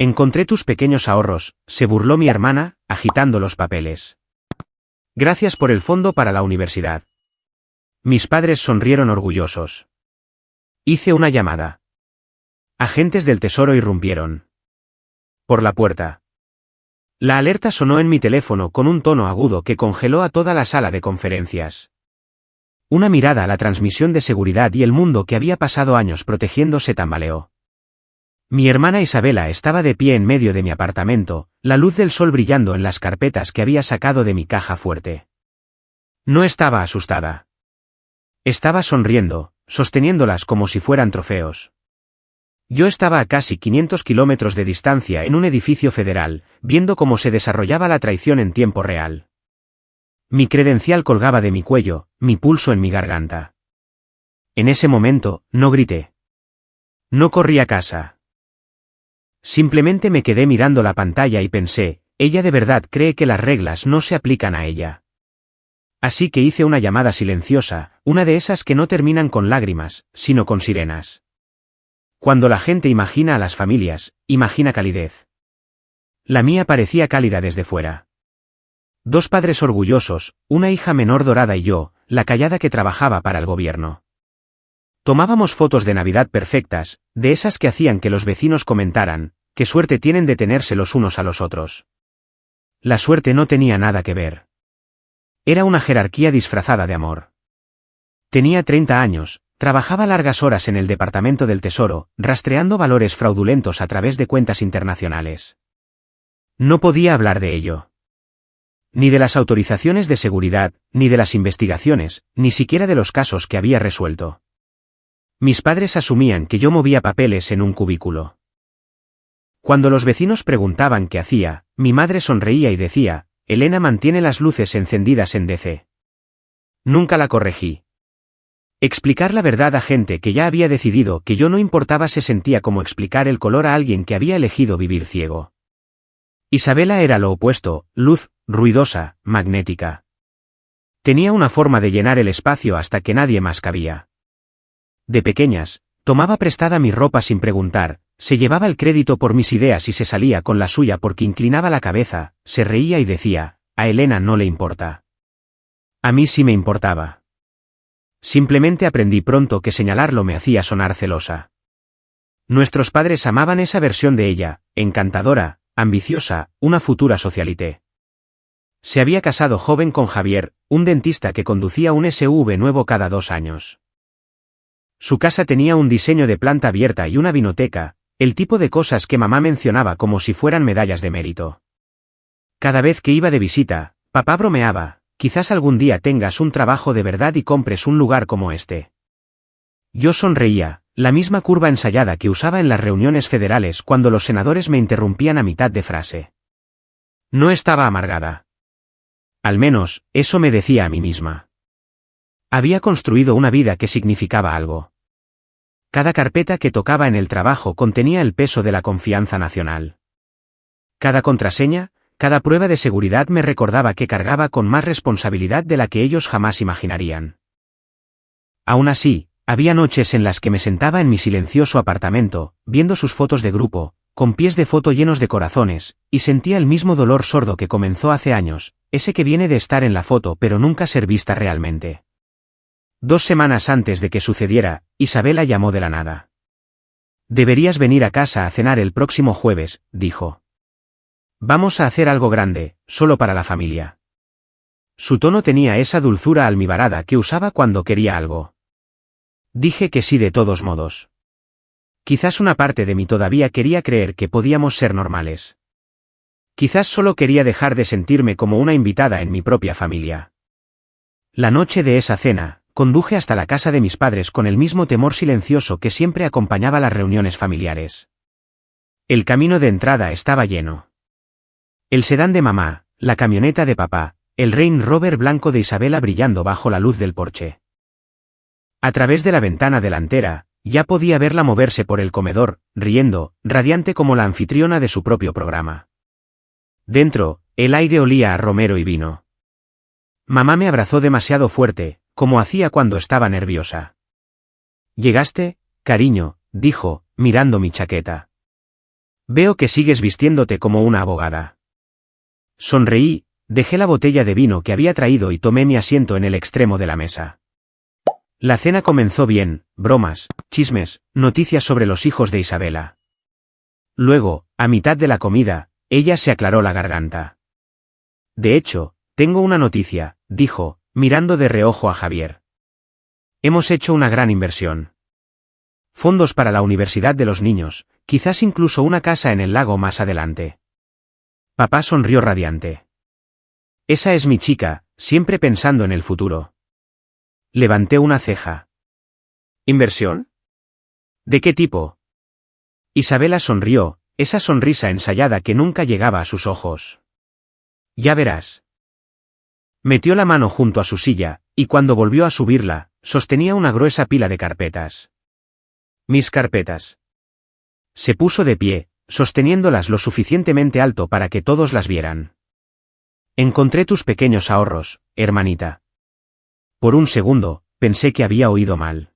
Encontré tus pequeños ahorros, se burló mi hermana, agitando los papeles. Gracias por el fondo para la universidad. Mis padres sonrieron orgullosos. Hice una llamada. Agentes del tesoro irrumpieron por la puerta. La alerta sonó en mi teléfono con un tono agudo que congeló a toda la sala de conferencias. Una mirada a la transmisión de seguridad y el mundo que había pasado años protegiendo se tambaleó. Mi hermana Isabela estaba de pie en medio de mi apartamento, la luz del sol brillando en las carpetas que había sacado de mi caja fuerte. No estaba asustada. Estaba sonriendo, sosteniéndolas como si fueran trofeos. Yo estaba a casi 500 kilómetros de distancia en un edificio federal, viendo cómo se desarrollaba la traición en tiempo real. Mi credencial colgaba de mi cuello, mi pulso en mi garganta. En ese momento, no grité. No corrí a casa. Simplemente me quedé mirando la pantalla y pensé, ella de verdad cree que las reglas no se aplican a ella. Así que hice una llamada silenciosa, una de esas que no terminan con lágrimas, sino con sirenas. Cuando la gente imagina a las familias, imagina calidez. La mía parecía cálida desde fuera. 2 padres orgullosos, una hija menor dorada y yo, la callada que trabajaba para el gobierno. Tomábamos fotos de Navidad perfectas, de esas que hacían que los vecinos comentaran, qué suerte tienen de tenerse los unos a los otros. La suerte no tenía nada que ver. Era una jerarquía disfrazada de amor. Tenía 30 años, trabajaba largas horas en el Departamento del Tesoro, rastreando valores fraudulentos a través de cuentas internacionales. No podía hablar de ello. Ni de las autorizaciones de seguridad, ni de las investigaciones, ni siquiera de los casos que había resuelto. Mis padres asumían que yo movía papeles en un cubículo. Cuando los vecinos preguntaban qué hacía, mi madre sonreía y decía, Elena mantiene las luces encendidas en DC. Nunca la corregí. Explicar la verdad a gente que ya había decidido que yo no importaba se sentía como explicar el color a alguien que había elegido vivir ciego. Isabela era lo opuesto, luz, ruidosa, magnética. Tenía una forma de llenar el espacio hasta que nadie más cabía. De pequeñas, tomaba prestada mi ropa sin preguntar, se llevaba el crédito por mis ideas y se salía con la suya porque inclinaba la cabeza, se reía y decía, a Elena no le importa. A mí sí me importaba. Simplemente aprendí pronto que señalarlo me hacía sonar celosa. Nuestros padres amaban esa versión de ella, encantadora, ambiciosa, una futura socialité. Se había casado joven con Javier, un dentista que conducía un SUV nuevo cada 2 años. Su casa tenía un diseño de planta abierta y una vinoteca, el tipo de cosas que mamá mencionaba como si fueran medallas de mérito. Cada vez que iba de visita, papá bromeaba, quizás algún día tengas un trabajo de verdad y compres un lugar como este. Yo sonreía, la misma curva ensayada que usaba en las reuniones federales cuando los senadores me interrumpían a mitad de frase. No estaba amargada. Al menos, eso me decía a mí misma. Había construido una vida que significaba algo. Cada carpeta que tocaba en el trabajo contenía el peso de la confianza nacional. Cada contraseña, cada prueba de seguridad me recordaba que cargaba con más responsabilidad de la que ellos jamás imaginarían. Aún así, había noches en las que me sentaba en mi silencioso apartamento, viendo sus fotos de grupo, con pies de foto llenos de corazones, y sentía el mismo dolor sordo que comenzó hace años, ese que viene de estar en la foto pero nunca ser vista realmente. 2 semanas antes de que sucediera, Isabela llamó de la nada. Deberías venir a casa a cenar el próximo jueves, dijo. Vamos a hacer algo grande, solo para la familia. Su tono tenía esa dulzura almibarada que usaba cuando quería algo. Dije que sí de todos modos. Quizás una parte de mí todavía quería creer que podíamos ser normales. Quizás solo quería dejar de sentirme como una invitada en mi propia familia. La noche de esa cena, conduje hasta la casa de mis padres con el mismo temor silencioso que siempre acompañaba las reuniones familiares. El camino de entrada estaba lleno. El sedán de mamá, la camioneta de papá, el Range Rover blanco de Isabela brillando bajo la luz del porche. A través de la ventana delantera, ya podía verla moverse por el comedor, riendo, radiante como la anfitriona de su propio programa. Dentro, el aire olía a romero y vino. Mamá me abrazó demasiado fuerte, como hacía cuando estaba nerviosa. «¿Llegaste, cariño?», dijo, mirando mi chaqueta. Veo que sigues vistiéndote como una abogada. Sonreí, dejé la botella de vino que había traído y tomé mi asiento en el extremo de la mesa. La cena comenzó bien, bromas, chismes, noticias sobre los hijos de Isabela. Luego, a mitad de la comida, ella se aclaró la garganta. De hecho, tengo una noticia, dijo, mirando de reojo a Javier. Hemos hecho una gran inversión. Fondos para la universidad de los niños, quizás incluso una casa en el lago más adelante. Papá sonrió radiante. Esa es mi chica, siempre pensando en el futuro. Levanté una ceja. ¿Inversión? ¿De qué tipo? Isabela sonrió, esa sonrisa ensayada que nunca llegaba a sus ojos. Ya verás. Metió la mano junto a su silla, y cuando volvió a subirla, sostenía una gruesa pila de carpetas. Mis carpetas. Se puso de pie, sosteniéndolas lo suficientemente alto para que todos las vieran. Encontré tus pequeños ahorros, hermanita. Por un segundo, pensé que había oído mal.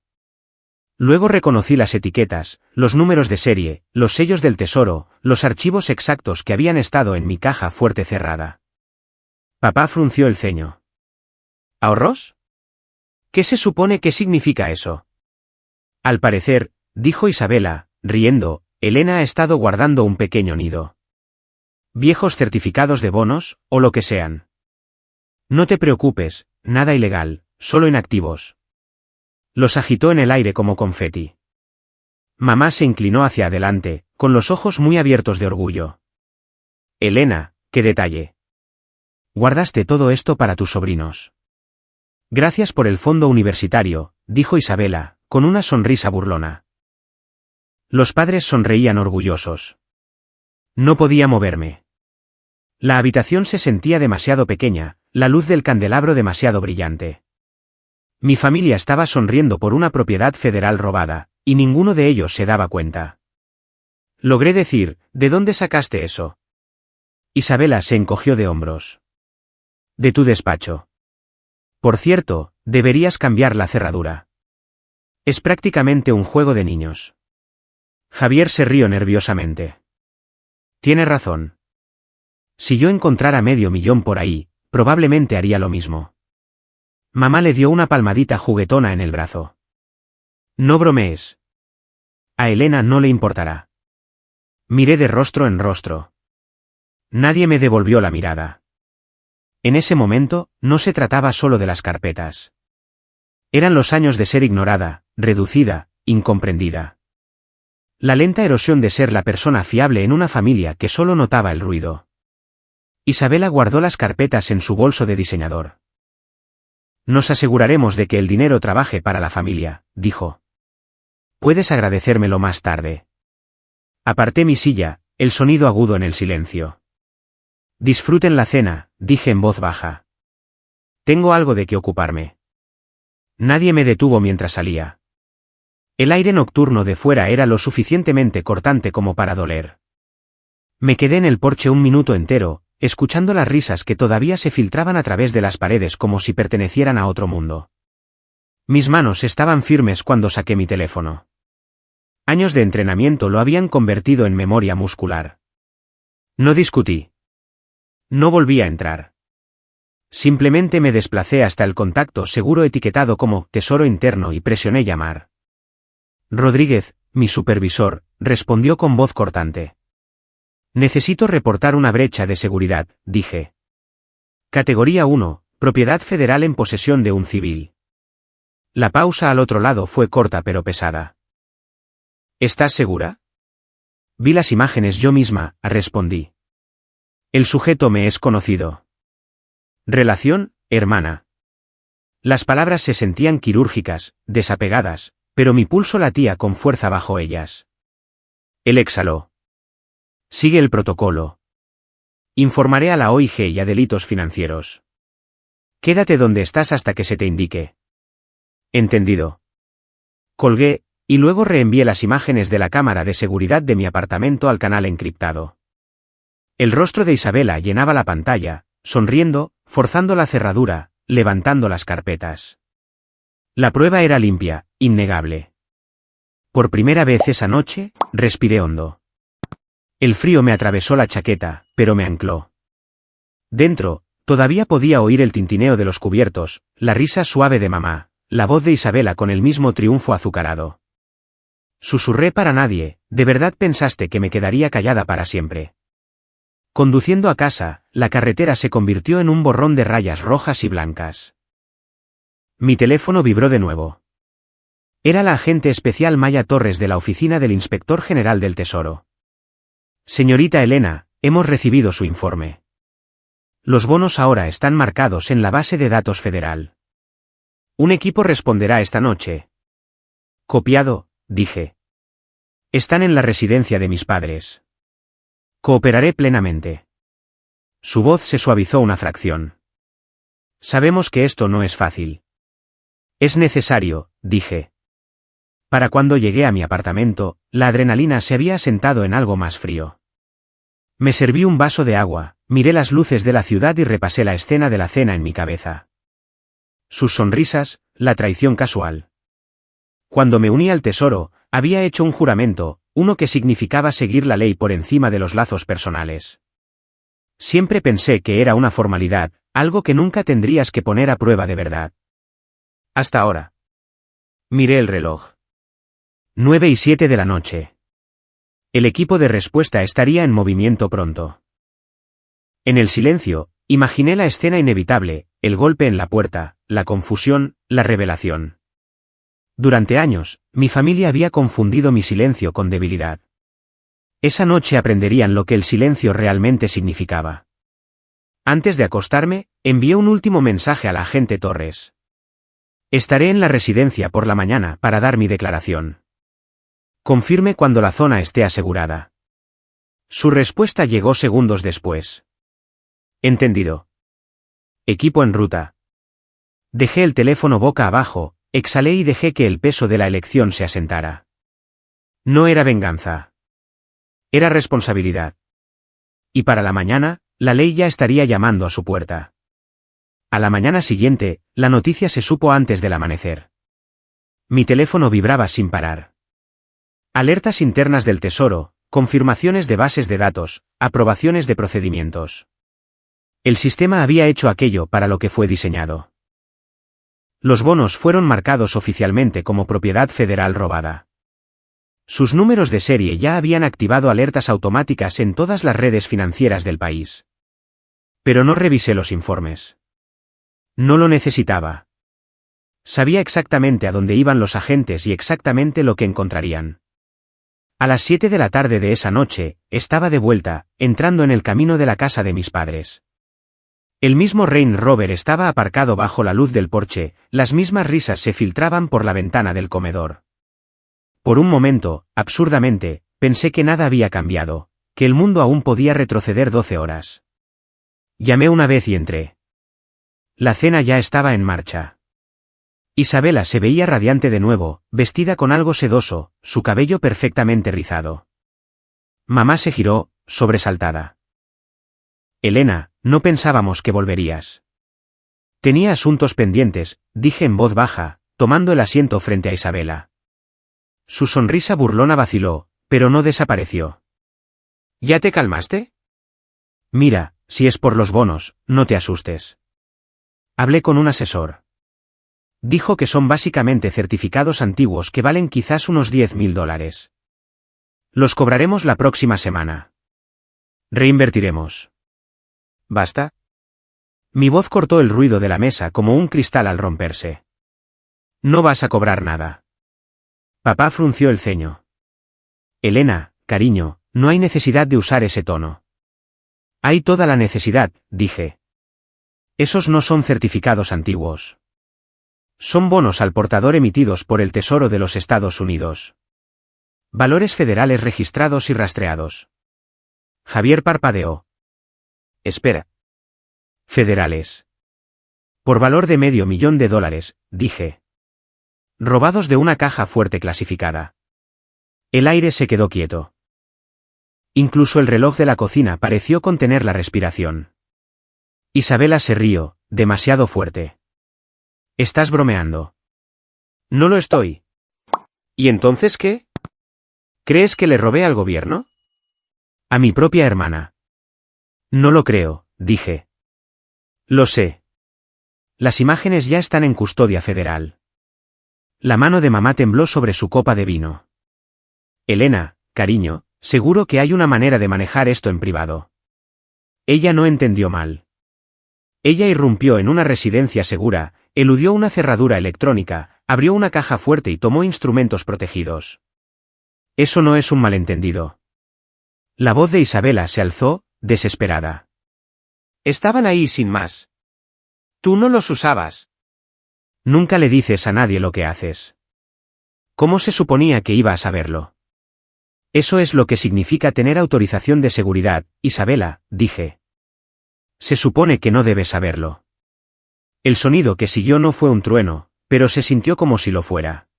Luego reconocí las etiquetas, los números de serie, los sellos del tesoro, los archivos exactos que habían estado en mi caja fuerte cerrada. Papá frunció el ceño. ¿Ahorros? ¿Qué se supone que significa eso? Al parecer, dijo Isabela, riendo, Elena ha estado guardando un pequeño nido. Viejos certificados de bonos, o lo que sean. No te preocupes, nada ilegal, solo inactivos. Los agitó en el aire como confeti. Mamá se inclinó hacia adelante, con los ojos muy abiertos de orgullo. Elena, qué detalle. Guardaste todo esto para tus sobrinos. Gracias por el fondo universitario, dijo Isabela, con una sonrisa burlona. Los padres sonreían orgullosos. No podía moverme. La habitación se sentía demasiado pequeña, la luz del candelabro demasiado brillante. Mi familia estaba sonriendo por una propiedad federal robada, y ninguno de ellos se daba cuenta. Logré decir, ¿de dónde sacaste eso? Isabela se encogió de hombros. De tu despacho. Por cierto, deberías cambiar la cerradura. Es prácticamente un juego de niños. Javier se rió nerviosamente. Tiene razón. Si yo encontrara $500,000 por ahí, probablemente haría lo mismo. Mamá le dio una palmadita juguetona en el brazo. No bromees. A Elena no le importará. Miré de rostro en rostro. Nadie me devolvió la mirada. En ese momento, no se trataba solo de las carpetas. Eran los años de ser ignorada, reducida, incomprendida. La lenta erosión de ser la persona fiable en una familia que solo notaba el ruido. Isabela guardó las carpetas en su bolso de diseñador. Nos aseguraremos de que el dinero trabaje para la familia, dijo. Puedes agradecérmelo más tarde. Aparté mi silla, el sonido agudo en el silencio. Disfruten la cena, dije en voz baja. Tengo algo de qué ocuparme. Nadie me detuvo mientras salía. El aire nocturno de fuera era lo suficientemente cortante como para doler. Me quedé en el porche un minuto entero, escuchando las risas que todavía se filtraban a través de las paredes como si pertenecieran a otro mundo. Mis manos estaban firmes cuando saqué mi teléfono. Años de entrenamiento lo habían convertido en memoria muscular. No discutí. No volví a entrar. Simplemente me desplacé hasta el contacto seguro etiquetado como tesoro interno y presioné llamar. Rodríguez, mi supervisor, respondió con voz cortante. Necesito reportar una brecha de seguridad, dije. Categoría 1, propiedad federal en posesión de un civil. La pausa al otro lado fue corta pero pesada. ¿Estás segura? Vi las imágenes yo misma, respondí. El sujeto me es conocido. Relación, hermana. Las palabras se sentían quirúrgicas, desapegadas, pero mi pulso latía con fuerza bajo ellas. Él exhaló. Sigue el protocolo. Informaré a la OIG y a delitos financieros. Quédate donde estás hasta que se te indique. Entendido. Colgué, y luego reenvié las imágenes de la cámara de seguridad de mi apartamento al canal encriptado. El rostro de Isabela llenaba la pantalla, sonriendo, forzando la cerradura, levantando las carpetas. La prueba era limpia, innegable. Por primera vez esa noche, respiré hondo. El frío me atravesó la chaqueta, pero me ancló. Dentro, todavía podía oír el tintineo de los cubiertos, la risa suave de mamá, la voz de Isabela con el mismo triunfo azucarado. Susurré para nadie, ¿de verdad pensaste que me quedaría callada para siempre? Conduciendo a casa, la carretera se convirtió en un borrón de rayas rojas y blancas. Mi teléfono vibró de nuevo. Era la agente especial Maya Torres de la oficina del Inspector General del Tesoro. Señorita Elena, hemos recibido su informe. Los bonos ahora están marcados en la base de datos federal. Un equipo responderá esta noche. Copiado, dije. Están en la residencia de mis padres. Cooperaré plenamente. Su voz se suavizó una fracción. Sabemos que esto no es fácil. Es necesario, dije. Para cuando llegué a mi apartamento, la adrenalina se había asentado en algo más frío. Me serví un vaso de agua, miré las luces de la ciudad y repasé la escena de la cena en mi cabeza. Sus sonrisas, la traición casual. Cuando me uní al tesoro, había hecho un juramento, uno que significaba seguir la ley por encima de los lazos personales. Siempre pensé que era una formalidad, algo que nunca tendrías que poner a prueba de verdad. Hasta ahora. Miré el reloj. 9:07 de la noche. El equipo de respuesta estaría en movimiento pronto. En el silencio, imaginé la escena inevitable, el golpe en la puerta, la confusión, la revelación. Durante años, mi familia había confundido mi silencio con debilidad. Esa noche aprenderían lo que el silencio realmente significaba. Antes de acostarme, envié un último mensaje a la agente Torres. Estaré en la residencia por la mañana para dar mi declaración. Confirme cuando la zona esté asegurada. Su respuesta llegó segundos después. Entendido. Equipo en ruta. Dejé el teléfono boca abajo, exhalé y dejé que el peso de la elección se asentara. No era venganza. Era responsabilidad. Y para la mañana, la ley ya estaría llamando a su puerta. A la mañana siguiente, la noticia se supo antes del amanecer. Mi teléfono vibraba sin parar. Alertas internas del Tesoro, confirmaciones de bases de datos, aprobaciones de procedimientos. El sistema había hecho aquello para lo que fue diseñado. Los bonos fueron marcados oficialmente como propiedad federal robada. Sus números de serie ya habían activado alertas automáticas en todas las redes financieras del país. Pero no revisé los informes. No lo necesitaba. Sabía exactamente a dónde iban los agentes y exactamente lo que encontrarían. A las 7 de la tarde de esa noche, estaba de vuelta, entrando en el camino de la casa de mis padres. El mismo Range Rover estaba aparcado bajo la luz del porche, las mismas risas se filtraban por la ventana del comedor. Por un momento, absurdamente, pensé que nada había cambiado, que el mundo aún podía retroceder 12 horas. Llamé una vez y entré. La cena ya estaba en marcha. Isabela se veía radiante de nuevo, vestida con algo sedoso, su cabello perfectamente rizado. Mamá se giró, sobresaltada. Elena, no pensábamos que volverías. Tenía asuntos pendientes, dije en voz baja, tomando el asiento frente a Isabela. Su sonrisa burlona vaciló, pero no desapareció. ¿Ya te calmaste? Mira, si es por los bonos, no te asustes. Hablé con un asesor. Dijo que son básicamente certificados antiguos que valen quizás unos $10.000. Los cobraremos la próxima semana. Reinvertiremos. ¿Basta? Mi voz cortó el ruido de la mesa como un cristal al romperse. No vas a cobrar nada. Papá frunció el ceño. Elena, cariño, no hay necesidad de usar ese tono. Hay toda la necesidad, dije. Esos no son certificados antiguos. Son bonos al portador emitidos por el Tesoro de los Estados Unidos. Valores federales registrados y rastreados. Javier parpadeó. Espera. Federales. Por valor de $500,000, dije. Robados de una caja fuerte clasificada. El aire se quedó quieto. Incluso el reloj de la cocina pareció contener la respiración. Isabela se rió, demasiado fuerte. ¿Estás bromeando? No lo estoy. ¿Y entonces qué? ¿Crees que le robé al gobierno? A mi propia hermana. No lo creo, dije. Lo sé. Las imágenes ya están en custodia federal. La mano de mamá tembló sobre su copa de vino. Elena, cariño, seguro que hay una manera de manejar esto en privado. Ella no entendió mal. Ella irrumpió en una residencia segura, eludió una cerradura electrónica, abrió una caja fuerte y tomó instrumentos protegidos. Eso no es un malentendido. La voz de Isabela se alzó, desesperada. Estaban ahí sin más. Tú no los usabas. Nunca le dices a nadie lo que haces. ¿Cómo se suponía que iba a saberlo? Eso es lo que significa tener autorización de seguridad, Isabela, dije. Se supone que no debes saberlo. El sonido que siguió no fue un trueno, pero se sintió como si lo fuera.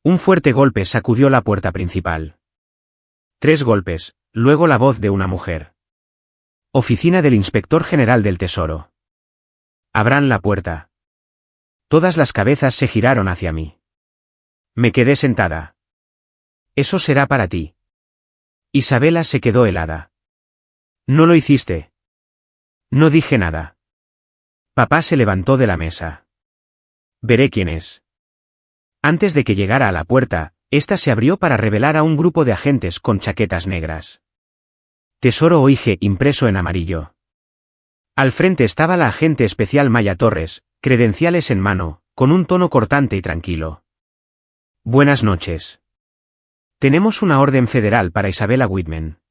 Un fuerte golpe sacudió la puerta principal. 3 golpes, luego la voz de una mujer. Oficina del Inspector General del Tesoro. Abran la puerta. Todas las cabezas se giraron hacia mí. Me quedé sentada. Eso será para ti. Isabela se quedó helada. No lo hiciste. No dije nada. Papá se levantó de la mesa. Veré quién es. Antes de que llegara a la puerta, ésta se abrió para revelar a un grupo de agentes con chaquetas negras. Tesoro OIG impreso en amarillo. Al frente estaba la agente especial Maya Torres, credenciales en mano, con un tono cortante y tranquilo. Buenas noches. Tenemos una orden federal para Isabela Whitman.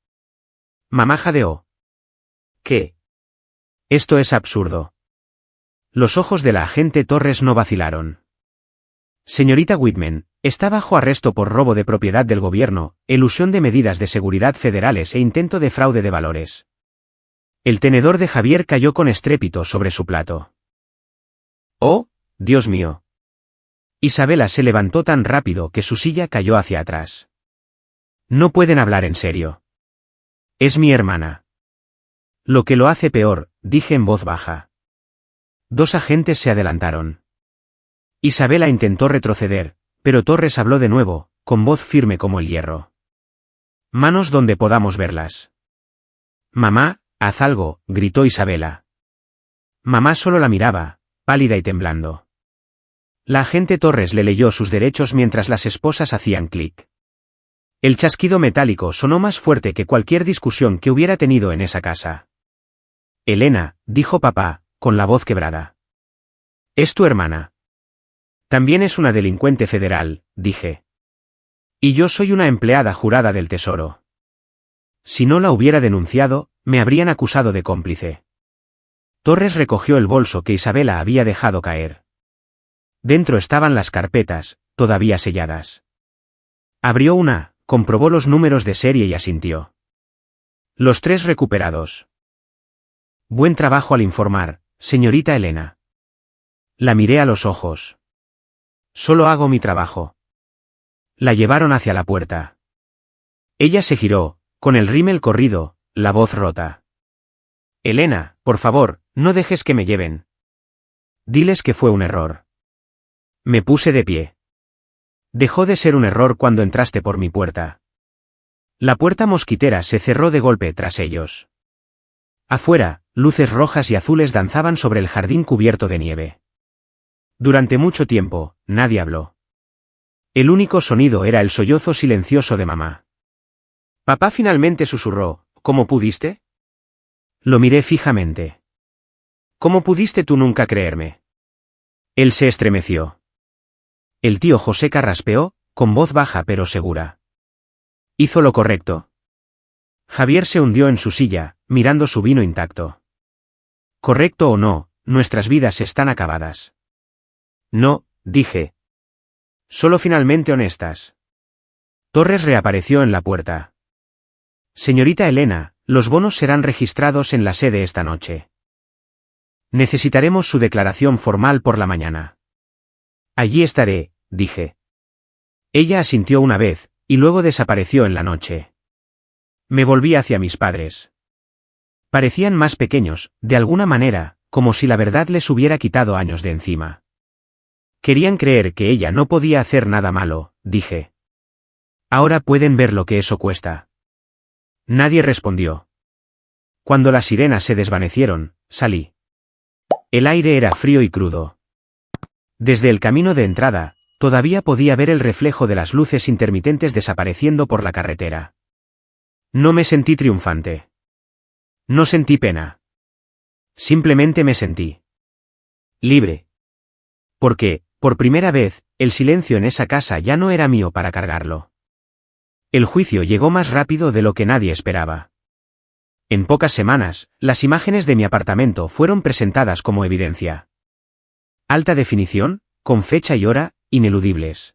Mamá jadeó. ¿Qué? Esto es absurdo. Los ojos de la agente Torres no vacilaron. Señorita Whitman, está bajo arresto por robo de propiedad del gobierno, elusión de medidas de seguridad federales e intento de fraude de valores. El tenedor de Javier cayó con estrépito sobre su plato. ¡Oh, Dios mío! Isabela se levantó tan rápido que su silla cayó hacia atrás. No pueden hablar en serio. Es mi hermana. Lo que lo hace peor, dije en voz baja. 2 agentes se adelantaron. Isabela intentó retroceder, pero Torres habló de nuevo, con voz firme como el hierro. Manos donde podamos verlas. Mamá, haz algo, gritó Isabela. Mamá solo la miraba, pálida y temblando. La agente Torres le leyó sus derechos mientras las esposas hacían clic. El chasquido metálico sonó más fuerte que cualquier discusión que hubiera tenido en esa casa. Elena, dijo papá, con la voz quebrada. Es tu hermana. También es una delincuente federal, dije. Y yo soy una empleada jurada del Tesoro. Si no la hubiera denunciado, me habrían acusado de cómplice. Torres recogió el bolso que Isabela había dejado caer. Dentro estaban las carpetas, todavía selladas. Abrió una, comprobó los números de serie y asintió. Los 3 recuperados. Buen trabajo al informar, señorita Elena. La miré a los ojos. Solo hago mi trabajo. La llevaron hacia la puerta. Ella se giró, con el rímel corrido, la voz rota. Elena, por favor, no dejes que me lleven. Diles que fue un error. Me puse de pie. Dejó de ser un error cuando entraste por mi puerta. La puerta mosquitera se cerró de golpe tras ellos. Afuera, luces rojas y azules danzaban sobre el jardín cubierto de nieve. Durante mucho tiempo, nadie habló. El único sonido era el sollozo silencioso de mamá. Papá finalmente susurró, ¿cómo pudiste? Lo miré fijamente. ¿Cómo pudiste tú nunca creerme? Él se estremeció. El tío José carraspeó, con voz baja pero segura. Hizo lo correcto. Javier se hundió en su silla, mirando su vino intacto. Correcto o no, nuestras vidas están acabadas. No, dije. Solo finalmente honestas. Torres reapareció en la puerta. Señorita Elena, los bonos serán registrados en la sede esta noche. Necesitaremos su declaración formal por la mañana. Allí estaré, dije. Ella asintió una vez, y luego desapareció en la noche. Me volví hacia mis padres. Parecían más pequeños, de alguna manera, como si la verdad les hubiera quitado años de encima. Querían creer que ella no podía hacer nada malo, dije. Ahora pueden ver lo que eso cuesta. Nadie respondió. Cuando las sirenas se desvanecieron, salí. El aire era frío y crudo. Desde el camino de entrada, todavía podía ver el reflejo de las luces intermitentes desapareciendo por la carretera. No me sentí triunfante. No sentí pena. Simplemente me sentí libre. Porque, por primera vez, el silencio en esa casa ya no era mío para cargarlo. El juicio llegó más rápido de lo que nadie esperaba. En pocas semanas, las imágenes de mi apartamento fueron presentadas como evidencia. Alta definición, con fecha y hora, ineludibles.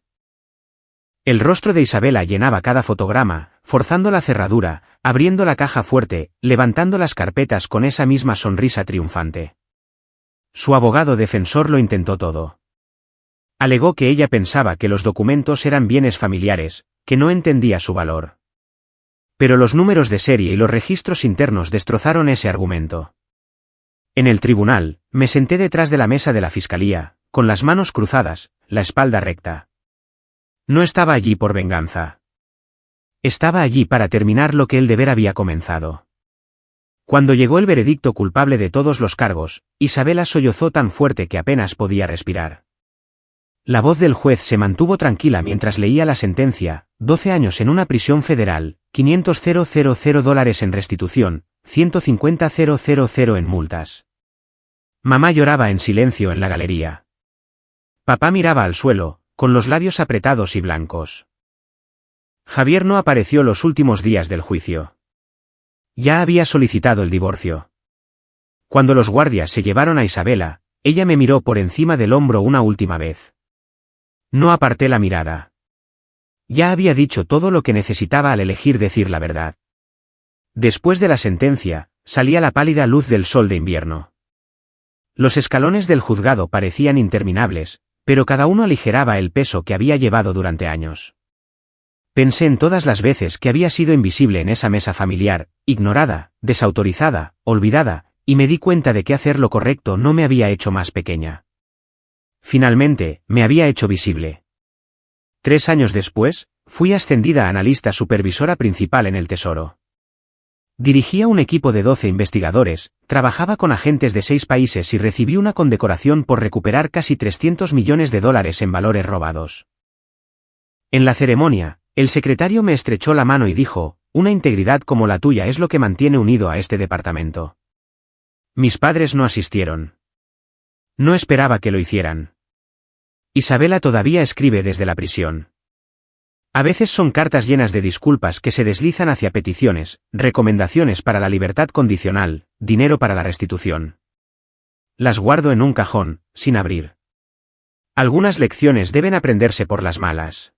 El rostro de Isabela llenaba cada fotograma, forzando la cerradura, abriendo la caja fuerte, levantando las carpetas con esa misma sonrisa triunfante. Su abogado defensor lo intentó todo. Alegó que ella pensaba que los documentos eran bienes familiares, que no entendía su valor. Pero los números de serie y los registros internos destrozaron ese argumento. En el tribunal, me senté detrás de la mesa de la fiscalía, con las manos cruzadas, la espalda recta. No estaba allí por venganza. Estaba allí para terminar lo que el deber había comenzado. Cuando llegó el veredicto culpable de todos los cargos, Isabela sollozó tan fuerte que apenas podía respirar. La voz del juez se mantuvo tranquila mientras leía la sentencia: 12 años en una prisión federal, $500,000 en restitución, $150,000 en multas. Mamá lloraba en silencio en la galería. Papá miraba al suelo, con los labios apretados y blancos. Javier no apareció los últimos días del juicio. Ya había solicitado el divorcio. Cuando los guardias se llevaron a Isabela, ella me miró por encima del hombro una última vez. No aparté la mirada. Ya había dicho todo lo que necesitaba al elegir decir la verdad. Después de la sentencia, salía la pálida luz del sol de invierno. Los escalones del juzgado parecían interminables, pero cada uno aligeraba el peso que había llevado durante años. Pensé en todas las veces que había sido invisible en esa mesa familiar, ignorada, desautorizada, olvidada, y me di cuenta de que hacer lo correcto no me había hecho más pequeña. Finalmente, me había hecho visible. 3 años después, fui ascendida a analista supervisora principal en el Tesoro. Dirigía un equipo de 12 investigadores, trabajaba con agentes de 6 países y recibí una condecoración por recuperar casi $300 millones en valores robados. En la ceremonia, el secretario me estrechó la mano y dijo: una integridad como la tuya es lo que mantiene unido a este departamento. Mis padres no asistieron. No esperaba que lo hicieran. Isabela todavía escribe desde la prisión. A veces son cartas llenas de disculpas que se deslizan hacia peticiones, recomendaciones para la libertad condicional, dinero para la restitución. Las guardo en un cajón, sin abrir. Algunas lecciones deben aprenderse por las malas.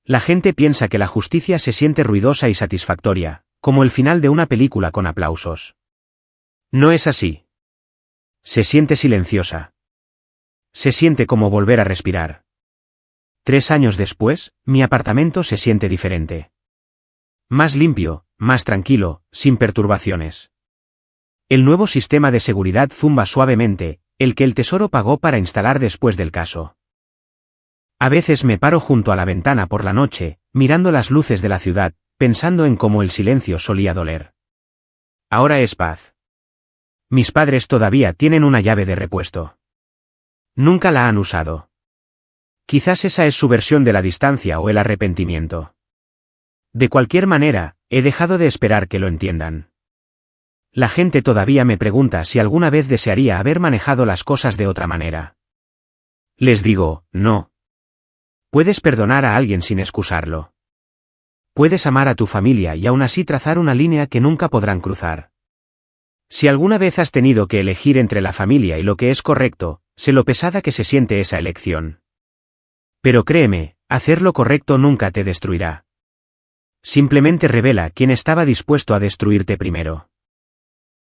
La gente piensa que la justicia se siente ruidosa y satisfactoria, como el final de una película con aplausos. No es así. Se siente silenciosa. Se siente como volver a respirar. 3 años después, mi apartamento se siente diferente. Más limpio, más tranquilo, sin perturbaciones. El nuevo sistema de seguridad zumba suavemente, el que el Tesoro pagó para instalar después del caso. A veces me paro junto a la ventana por la noche, mirando las luces de la ciudad, pensando en cómo el silencio solía doler. Ahora es paz. Mis padres todavía tienen una llave de repuesto. Nunca la han usado. Quizás esa es su versión de la distancia o el arrepentimiento. De cualquier manera, he dejado de esperar que lo entiendan. La gente todavía me pregunta si alguna vez desearía haber manejado las cosas de otra manera. Les digo, no. Puedes perdonar a alguien sin excusarlo. Puedes amar a tu familia y aún así trazar una línea que nunca podrán cruzar. Si alguna vez has tenido que elegir entre la familia y lo que es correcto, sé lo pesada que se siente esa elección. Pero créeme, hacer lo correcto nunca te destruirá. Simplemente revela quién estaba dispuesto a destruirte primero.